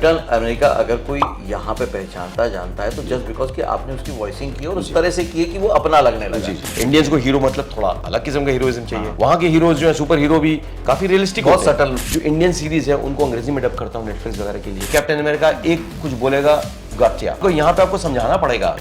Captain America अगर कोई यहाँ पे पहचानता जानता है तो जस्ट बिकॉज कि आपने उसकी वॉइसिंग की और उस तरह से की है कि वो अपना लगने लगा। इंडियंस को हीरो मतलब थोड़ा अलग किस्म का हीरोइज्म चाहिए। वहाँ के हीरोज जो है सुपर हीरो भी काफी रियलिस्टिक, बहुत सटल। जो इंडियन सीरीज है उनको अंग्रेजी में डब करता हूँ नेटफ्लिक्स वगैरह के लिए। कैप्टन अमेरिका एक कुछ बोलेगा गॉटचा, तो यहाँ पे आपको समझाना पड़ेगा।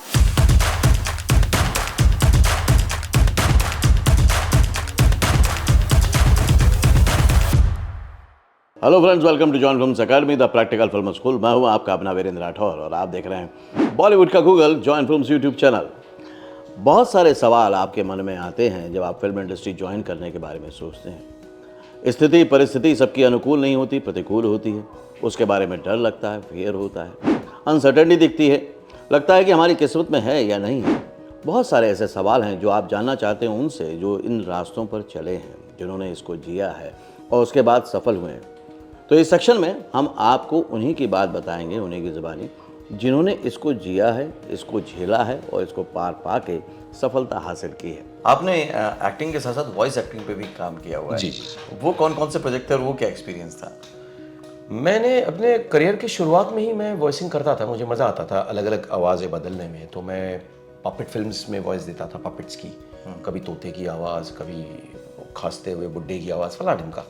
Hello friends, welcome to Join Films Academy the practical film school. मैं हूं आपका अपना वीरेंद्र राठौर और आप देख रहे हैं बॉलीवुड का Google join films YouTube channel. बहुत सारे सवाल आपके मन में आते हैं जब आप फिल्म इंडस्ट्री ज्वाइन करने के बारे में सोचते हैं। स्थिति परिस्थिति सबकी अनुकूल नहीं होती, प्रतिकूल होती है। उसके बारे में डर लगता है, फियर होता है, अनसर्टेनिटी दिखती है, लगता है कि हमारी किस्मत में है या नहीं है। बहुत सारे ऐसे सवाल हैं जो आप जानना चाहते हैं उनसे जो इन रास्तों पर चले हैं, जिन्होंने इसको जिया है और उसके बाद सफल हुए हैं। तो इस सेक्शन में हम आपको उन्हीं की बात बताएंगे, उन्हीं की ज़बानी, जिन्होंने इसको जिया है, इसको झेला है और इसको पार पा के सफलता हासिल की है। आपने एक्टिंग के साथ साथ वॉइस एक्टिंग पे भी काम किया हुआ है। जी। वो कौन कौन से प्रोजेक्ट थे और वो क्या एक्सपीरियंस था? मैंने अपने करियर की शुरुआत में ही मैं वॉइसिंग करता था, मुझे मज़ा आता था अलग अलग आवाज़ें बदलने में। तो मैं पपेट फिल्म्स में वॉइस देता था, पपेट्स की, कभी तोते की आवाज़, कभी खांसते हुए बुड्ढे की आवाज़, फला ढिमका।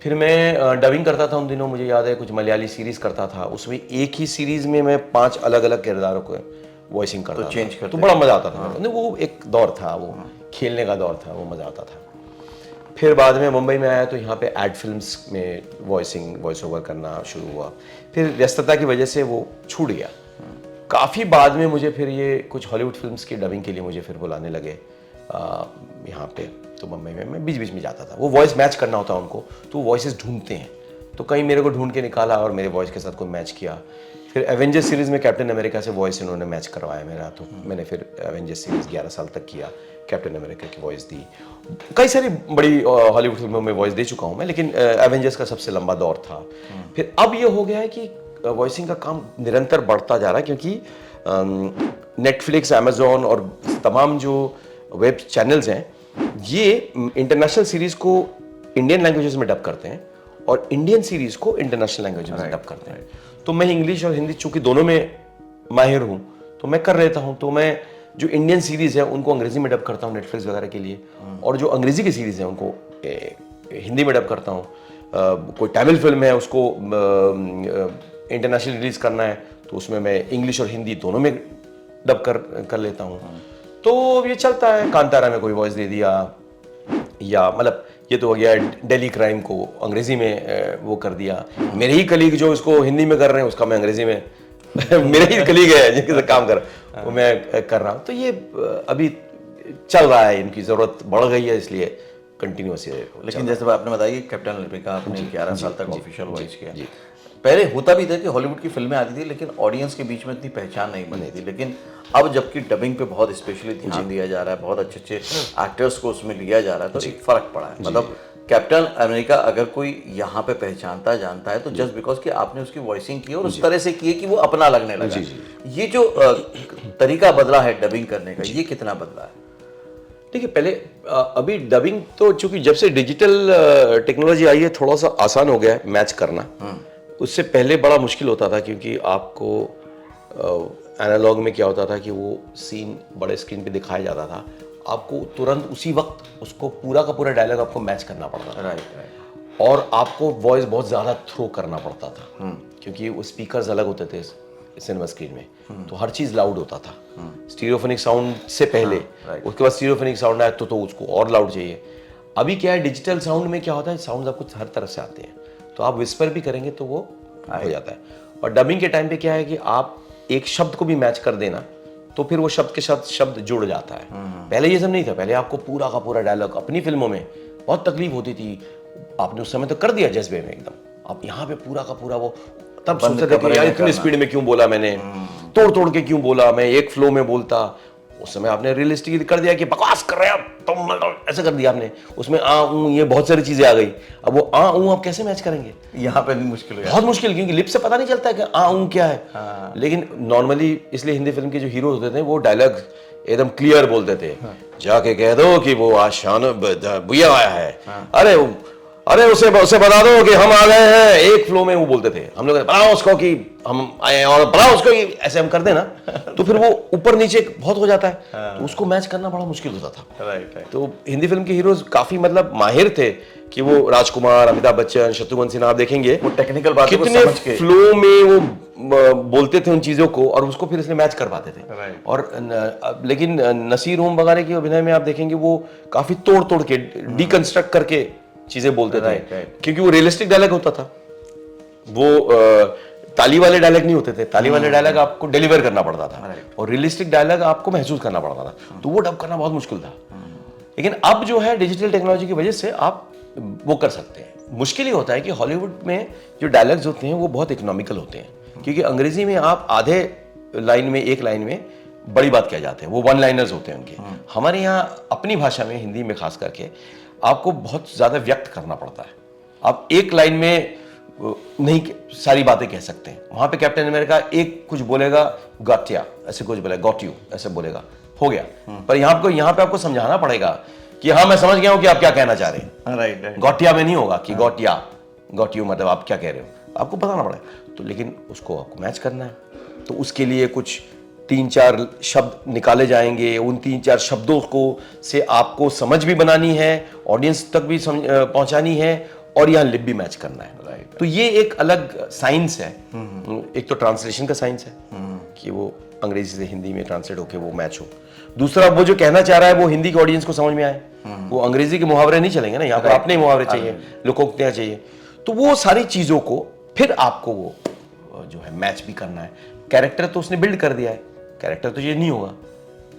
फिर मैं डबिंग करता था उन दिनों, मुझे याद है कुछ मलयाली सीरीज़ करता था, उसमें एक ही सीरीज़ में मैं 5 अलग अलग किरदारों को वॉइसिंग करता था। चेंज करते तो बड़ा मज़ा आता था। वो एक दौर था, वो खेलने का दौर था, वो मज़ा आता था। फिर बाद में मुंबई में आया तो यहाँ पे एड फिल्म्स में वॉइस ओवर करना शुरू हुआ। फिर व्यस्तता की वजह से वो छूट गया। काफ़ी बाद में मुझे फिर ये कुछ हॉलीवुड फिल्म्स की डबिंग के लिए मुझे फिर बुलाने लगे यहाँ पे। तो मुंबई में मैं बीच बीच में जाता था, वो वॉइस मैच करना होता है उनको, तो वॉइसेस ढूंढते हैं। तो कहीं मेरे को ढूंढ के निकाला और मेरे वॉइस के साथ कोई मैच किया। फिर एवेंजर्स सीरीज़ में कैप्टन अमेरिका से वॉइस इन्होंने मैच करवाया मेरा, तो मैंने फिर एवेंजर्स सीरीज़ 11 साल तक किया, कैप्टन अमेरिका की वॉइस दी। कई सारी बड़ी हॉलीवुड फिल्मों में वॉइस दे चुका हूँ मैं, लेकिन एवेंजर्स का सबसे लंबा दौर था। फिर अब ये हो गया है कि वॉइसिंग का काम निरंतर बढ़ता जा रहा है, क्योंकि नेटफ्लिक्स, अमेजोन और तमाम जो वेब चैनल्स हैं ये इंटरनेशनल सीरीज़ को इंडियन लैंग्वेजेस में डब करते हैं और इंडियन सीरीज़ को इंटरनेशनल लैंग्वेज में डब करते हैं। तो मैं इंग्लिश और हिंदी चूँकि दोनों में माहिर हूँ तो मैं कर लेता हूँ। तो मैं जो इंडियन सीरीज़ है उनको अंग्रेज़ी में डब करता हूँ नेटफ्लिक्स वगैरह के लिए, और जो अंग्रेज़ी की सीरीज़ है उनको हिंदी में डब करता हूँ। कोई तमिल फिल्म है उसको इंटरनेशनल रिलीज़ करना है तो उसमें मैं इंग्लिश और हिंदी दोनों में डब कर लेता हूँ। तो ये चलता है। कांतारा में कोई वॉइस दे दिया, या मतलब ये तो हो गया दिल्ली क्राइम को अंग्रेजी में वो कर दिया। मेरे ही कलीग जो इसको हिंदी में कर रहे हैं उसका मैं अंग्रेजी में मेरे ही कलीग है जिनके साथ काम कर वो मैं कर रहा हूँ। तो ये अभी चल रहा है, इनकी ज़रूरत बढ़ गई है इसलिए कंटिन्यूस है। लेकिन जैसे आपने बताया कि कैप्टन अमेरिका आपने 11 साल तक ऑफिशियल वॉइस किया। पहले होता भी था कि हॉलीवुड की फिल्में आती थी लेकिन ऑडियंस के बीच में इतनी पहचान नहीं बनी थी, लेकिन अब जबकि डबिंग पे बहुत स्पेशली ध्यान दिया जा रहा है, बहुत अच्छे अच्छे एक्टर्स को उसमें लिया जा रहा है, तो एक फर्क पड़ा है। मतलब कैप्टन अमेरिका अगर कोई यहाँ पे पहचानता जानता है तो जस्ट बिकॉज कि आपने उसकी वॉइसिंग की और उस तरह से की है कि वो अपना लगने लगा। ये जो तरीका बदला है डबिंग करने का, ये कितना बदला है? देखिए, पहले अभी डबिंग तो चूंकि जब से डिजिटल टेक्नोलॉजी आई है थोड़ा सा आसान हो गया है मैच करना। उससे पहले बड़ा मुश्किल होता था, क्योंकि आपको एनालॉग में क्या होता था कि वो सीन बड़े स्क्रीन पे दिखाया जाता था, आपको तुरंत उसी वक्त उसको पूरा का पूरा डायलॉग आपको मैच करना पड़ता था। राइट। और आपको वॉइस बहुत ज़्यादा थ्रो करना पड़ता था, क्योंकि वो स्पीकर्स अलग होते थे सिनेमा स्क्रीन में, तो हर चीज़ लाउड होता था। स्टीरियोफोनिक साउंड से पहले, उसके बाद स्टीरियोफोनिक साउंड आया तो उसको और लाउड चाहिए। अभी क्या है, डिजिटल साउंड में क्या होता है, साउंड आपको हर तरफ से आते हैं, तो आप विस्पर भी करेंगे तो वो हो जाता है। और डबिंग के टाइम पे क्या है कि आप एक शब्द को भी मैच कर देना तो फिर वो शब्द के साथ शब्द जुड़ जाता है। पहले ये सब नहीं था, पहले आपको पूरा का पूरा डायलॉग, अपनी फिल्मों में बहुत तकलीफ होती थी, आपने उस समय तो कर दिया जज्बे में एकदम, आप यहाँ पे पूरा का पूरा वो तब सोचते थे कि यार इतनी स्पीड में क्यों बोला मैंने, तोड़ तोड़ के क्यों बोला, मैं एक फ्लो में बोलता। उस समय आपने रियलिस्टिक कर दिया कि बकवास कर रहे हैं तुम, ऐसा कर दिया आपने, उसमें ये बहुत सारी चीजें आ गई। अब वो आप कैसे मैच करेंगे? यहाँ पे भी मुश्किल है, बहुत मुश्किल, क्योंकि लिप से पता नहीं चलता है कि क्या है। लेकिन नॉर्मली इसलिए हिंदी फिल्म के जो हीरो होते थे वो डायलॉग एकदम क्लियर बोलते थे। जाके कह दो कि वो आशान भैया आया है। अरे अरे उसे बता दो कि हम आ गए हैं, एक फ्लो में वो बोलते थे। हम लोग बनाओ उसको कि हम आए हैं, और बनाओ उसको कि ऐसे हम कर देना तो फिर वो ऊपर नीचे बहुत हो जाता है, तो उसको मैच करना बड़ा मुश्किल होता था। राइट। तो हिंदी फिल्म के हीरोज काफी मतलब माहिर थे कि वो राजकुमार, अमिताभ बच्चन, शत्रुघ्न सिन्हा, आप देखेंगे वो टेक्निकल बातों को कितने समझ के फ्लो में वो बोलते थे उन चीजों को, और उसको फिर इसलिए मैच कर पाते थे। Right. और लेकिन नसीर ओम वगैरह के अभिनय में आप देखेंगे वो काफी तोड़ तोड़ के डिकंस्ट्रक्ट करके चीजें बोलते थे, क्योंकि वो रियलिस्टिक डायलॉग होता था। वो ताली वाले डायलॉग नहीं होते थे, ताली वाले डायलॉग आपको डिलीवर करना पड़ता था, और रियलिस्टिक डायलॉग आपको महसूस करना पड़ता था, तो वो डब करना बहुत मुश्किल था। लेकिन अब जो है डिजिटल टेक्नोलॉजी की वजह से आप वो कर सकते हैं। मुश्किल ही होता है कि हॉलीवुड में जो डायलॉग्स होते हैं वो बहुत इकोनॉमिकल होते हैं, क्योंकि अंग्रेजी में आप आधे लाइन में, एक लाइन में बड़ी बात कह जाते हैं, वो वन लाइनर्स होते हैं उनके। हमारे यहाँ अपनी भाषा में, हिंदी में खास करके, आपको बहुत ज्यादा व्यक्त करना पड़ता है। आप एक लाइन में नहीं सारी बातें कह सकते हैं। वहां पे कैप्टन अमेरिका एक कुछ बोलेगा, गॉटिया ऐसे कुछ बोलेगा, गॉट यू ऐसे बोलेगा, हो गया। पर यहाँ पे आपको समझाना पड़ेगा कि हाँ मैं समझ गया हूँ कि आप क्या कहना चाह रहे हैं। राइट। गॉटिया में नहीं होगा कि गॉटिया, गॉट यू मतलब आप क्या कह रहे हो, आपको बताना पड़ेगा। तो लेकिन उसको आपको मैच करना है, तो उसके लिए कुछ 3-4 शब्द निकाले जाएंगे, उन 3-4 शब्दों को से आपको समझ भी बनानी है, ऑडियंस तक भी पहुंचानी है, और यहाँ लिप भी मैच करना है। तो ये एक अलग साइंस है। एक तो ट्रांसलेशन का साइंस है कि वो अंग्रेजी से हिंदी में ट्रांसलेट होके वो मैच हो। दूसरा, वो जो कहना चाह रहा है वो हिंदी के ऑडियंस को समझ में आए। वो अंग्रेजी के मुहावरे नहीं चलेंगे ना, यहाँ पर अपने मुहावरे चाहिए, लोकोक्तियां चाहिए। तो वो सारी चीजों को फिर आपको वो जो है मैच भी करना है। कैरेक्टर तो उसने बिल्ड कर दिया है, कैरेक्टर तो ये नहीं होगा,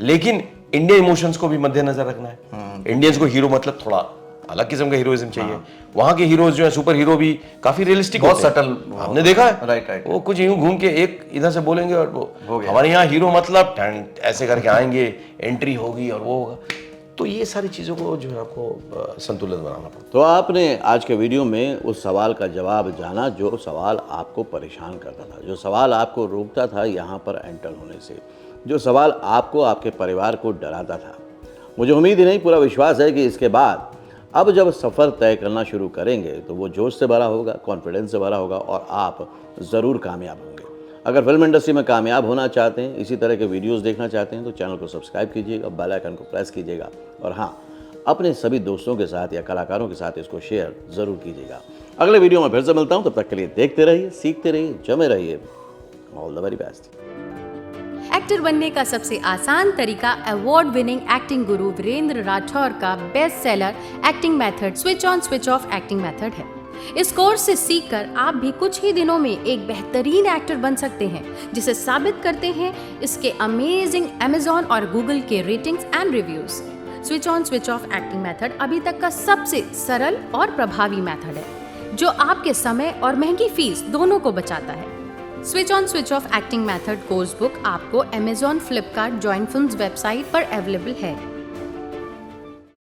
लेकिन इंडियन इमोशंस को भी मद्देनजर रखना है। इंडियंस को हीरो मतलब थोड़ा अलग किस्म का हीरोइज्म चाहिए। वहां के हीरोज जो है सुपर हीरो भी काफी रियलिस्टिक, बहुत सटल, हमने देखा है। राइट। वो कुछ यूं घूम के एक इधर से बोलेंगे और वो हमारे यहाँ हीरो मतलब ऐसे करके आएंगे, एंट्री होगी और वो होगा। तो ये सारी चीजों को जो है आपको संतुलित बनाना पड़ता है। तो आपने आज के वीडियो में उस सवाल का जवाब जाना जो सवाल आपको परेशान करता था, जो सवाल आपको रोकता था यहाँ पर एंटर होने से, जो सवाल आपको, आपके परिवार को डराता था। मुझे उम्मीद ही नहीं, पूरा विश्वास है कि इसके बाद अब जब सफ़र तय करना शुरू करेंगे तो वो जोश से भरा होगा, कॉन्फिडेंस से भरा होगा, और आप ज़रूर कामयाब होंगे। अगर फिल्म इंडस्ट्री में कामयाब होना चाहते हैं, इसी तरह के वीडियोस देखना चाहते हैं, तो चैनल को सब्सक्राइब कीजिएगा, बेल आइकन को प्रेस कीजिएगा, और हाँ, अपने सभी दोस्तों के साथ या कलाकारों के साथ इसको शेयर ज़रूर कीजिएगा। अगले वीडियो में फिर से मिलता हूँ, तब तक के लिए देखते रहिए, सीखते रहिए, जमे रहिए। All the very best. Actor बनने का सबसे आसान तरीका अवार्ड विनिंग एक्टिंग गुरु वीरेंद्र राठौर का best seller acting method switch on switch off acting method है। इस कोर्स से सीखकर आप भी कुछ ही दिनों में एक बेहतरीन एक्टर बन सकते हैं, जिसे साबित करते हैं इसके अमेजिंग Amazon और Google के ratings and reviews. Switch on switch off acting method अभी तक का सबसे सरल और प्रभावी मेथड है, जो आपके समय और महंगी फीस दोनों को बचाता है। Switch on switch off acting method course book आपको Amazon, Flipkart, join films website पर अवेलेबल है।